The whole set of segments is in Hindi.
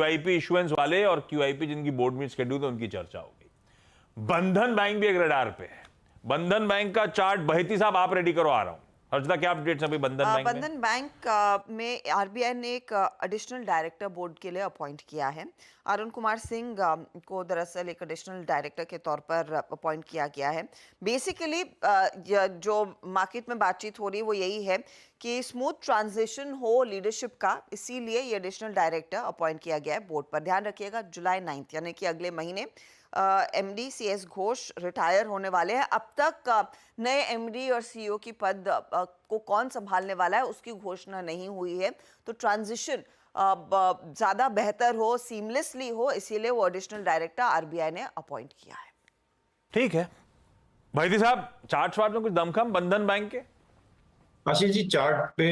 क्यूआईपी इशुएंस वाले और क्यूआईपी जिनकी बोर्ड में शेड्यूल है उनकी चर्चा हो गई। बंधन बैंक भी एक रडार पे है। बंधन बैंक का चार्ट बहेती साहब आप रेडी करो, आ रहा हूं। हर्षदा क्या अपडेट्स अभी बंधन बैंक में? बंधन बैंक में आरबीआई ने एक एडिशनल डायरेक्टर बोर्ड के लिए अपॉइंट किया है। अरुण कुमार सिंह को दरअसल एक एडिशनल डायरेक्टर के तौर पर अपॉइंट किया गया है। बेसिकली जो मार्केट में बातचीत हो रही है वो यही है कि स्मूथ ट्रांजिशन हो लीडरशिप का, इसीलिए ये एडिशनल डायरेक्टर अपॉइंट किया गया है बोर्ड पर। ध्यान रखिएगा जुलाई 9 यानी कि अगले महीने एमडी सीएस घोष रिटायर होने वाले हैं। अब तक नए एमडी और सीईओ की पद को कौन संभालने वाला है उसकी घोषणा नहीं हुई है, तो ट्रांजिशन ज्यादा बेहतर हो, सीमलेसली हो, इसीलिए वो एडिशनल डायरेक्टर आरबीआई ने अपॉइंट किया है। ठीक है भाई साहब, चार्ट में कुछ दमखम बंधन बैंक के? आशीष जी, चार्ट पे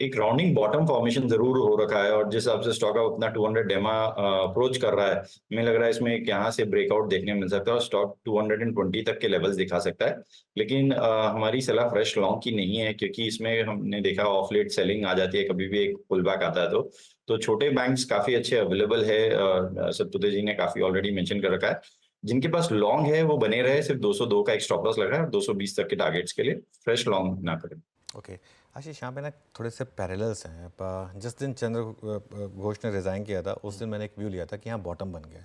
एक राउंडिंग बॉटम फॉर्मेशन जरूर हो रखा है और जिस हिसाब से स्टॉक अपना 200 डेमा अप्रोच कर रहा है, हमें लग रहा है इसमें एक यहाँ से ब्रेकआउट देखने मिल सकता है और स्टॉक 220 तक के लेवल्स दिखा सकता है। लेकिन हमारी सलाह फ्रेश लॉन्ग की नहीं है, क्योंकि इसमें हमने देखा ऑफ लेट सेलिंग आ जाती है, कभी भी एक पुल बैक आता है। तो छोटे बैंक्स काफी अच्छे अवेलेबल है। सतपुते जी ने काफी ऑलरेडी मेंशन कर रखा है। जिनके पास लॉन्ग है वो बने रहे, सिर्फ 202 का एक स्टॉप लॉस लगा है, 220 तक के टारगेट्स के लिए फ्रेश लॉन्ग ना करें। ओके आशीष, यहाँ पे ना थोड़े से पैरेलल्स हैं। जिस दिन चंद्र घोष ने रिज़ाइन किया था उस दिन मैंने एक व्यू लिया था कि यहाँ बॉटम बन गया।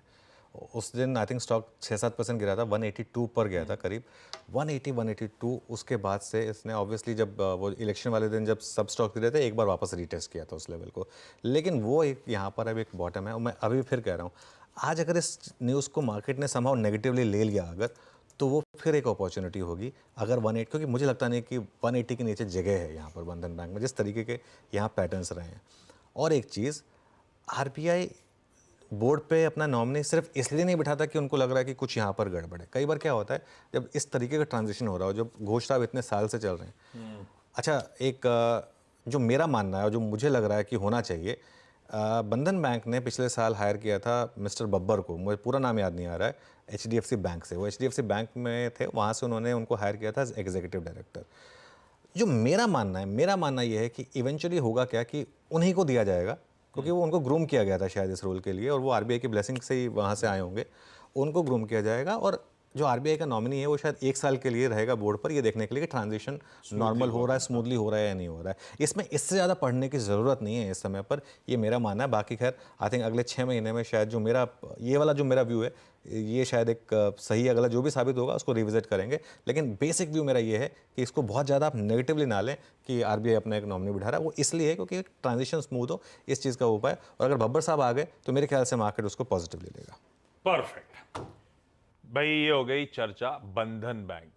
उस दिन आई थिंक स्टॉक 6-7% गिरा था, 182 पर गया था करीब, 182। उसके बाद से इसने ऑब्वियसली जब वो इलेक्शन वाले दिन जब सब स्टॉक गिरे थे एक बार वापस रीटेस्ट किया था उस लेवल को, लेकिन वो एक यहाँ पर अब एक बॉटम है। और मैं अभी फिर कह रहा हूँ, आज अगर इस न्यूज़ को मार्केट ने समहाउ नेगेटिवली ले लिया अगर, तो वो फिर एक अपॉर्चुनिटी होगी अगर 180, क्योंकि मुझे लगता नहीं कि 180 के नीचे जगह है यहाँ पर बंधन बैंक में, जिस तरीके के यहाँ पैटर्न्स रहे हैं। और एक चीज़, आरबीआई बोर्ड पे अपना नॉमिनी सिर्फ इसलिए नहीं बिठाता कि उनको लग रहा है कि कुछ यहाँ पर गड़बड़ है। कई बार क्या होता है जब इस तरीके का ट्रांजिशन हो रहा हो, जब घोष साहब इतने साल से चल रहे हैं। अच्छा, एक जो मेरा मानना है और जो मुझे लग रहा है कि होना चाहिए, बंधन बैंक ने पिछले साल हायर किया था मिस्टर बब्बर को, मुझे पूरा नाम याद नहीं आ रहा है, एचडीएफसी बैंक से। वो एचडीएफसी बैंक में थे, वहाँ से उन्होंने उनको हायर किया था एज एग्जीक्यूटिव डायरेक्टर। जो मेरा मानना ये है कि इवेंचुअली होगा क्या कि उन्हीं को दिया जाएगा, क्योंकि वो उनको ग्रूम किया गया था शायद इस रोल के लिए, और वो आरबीआई की ब्लेसिंग से ही वहाँ से आए होंगे। उनको ग्रूम किया जाएगा और जो आरबीआई का नॉमिनी है वो शायद 1 साल के लिए रहेगा बोर्ड पर, ये देखने के लिए कि ट्रांजिशन नॉर्मल हो रहा है, स्मूथली हो रहा है या नहीं हो रहा है। इसमें इससे ज़्यादा पढ़ने की ज़रूरत नहीं है इस समय पर, ये मेरा मानना है। बाकी खैर आई थिंक अगले 6 महीने में शायद जो मेरा ये वाला जो मेरा व्यू है ये शायद एक सही है, गलत जो भी साबित होगा उसको रिविजिट करेंगे। लेकिन बेसिक व्यू मेरा ये है कि इसको बहुत ज़्यादा आप नेगेटिवली ना लें कि आरबीआई अपना एक नॉमिनी बिठा रहा है। वो इसलिए है क्योंकि ट्रांजिशन स्मूथ हो, इस चीज़ का उपाय। और अगर बब्बर साहब आ गए तो मेरे ख्याल से मार्केट उसको पॉजिटिवली लेगा। परफेक्ट भाई, ये हो गई चर्चा बंधन बैंक में।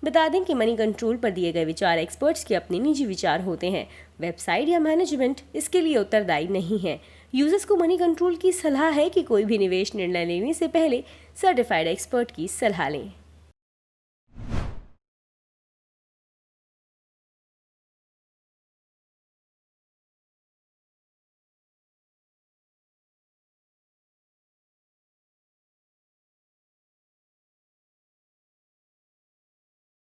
बता दें कि मनी कंट्रोल पर दिए गए विचार एक्सपर्ट्स के अपने निजी विचार होते हैं। वेबसाइट या मैनेजमेंट इसके लिए उत्तरदायी नहीं है। यूजर्स को मनी कंट्रोल की सलाह है कि कोई भी निवेश निर्णय लेने से पहले सर्टिफाइड एक्सपर्ट की सलाह लें।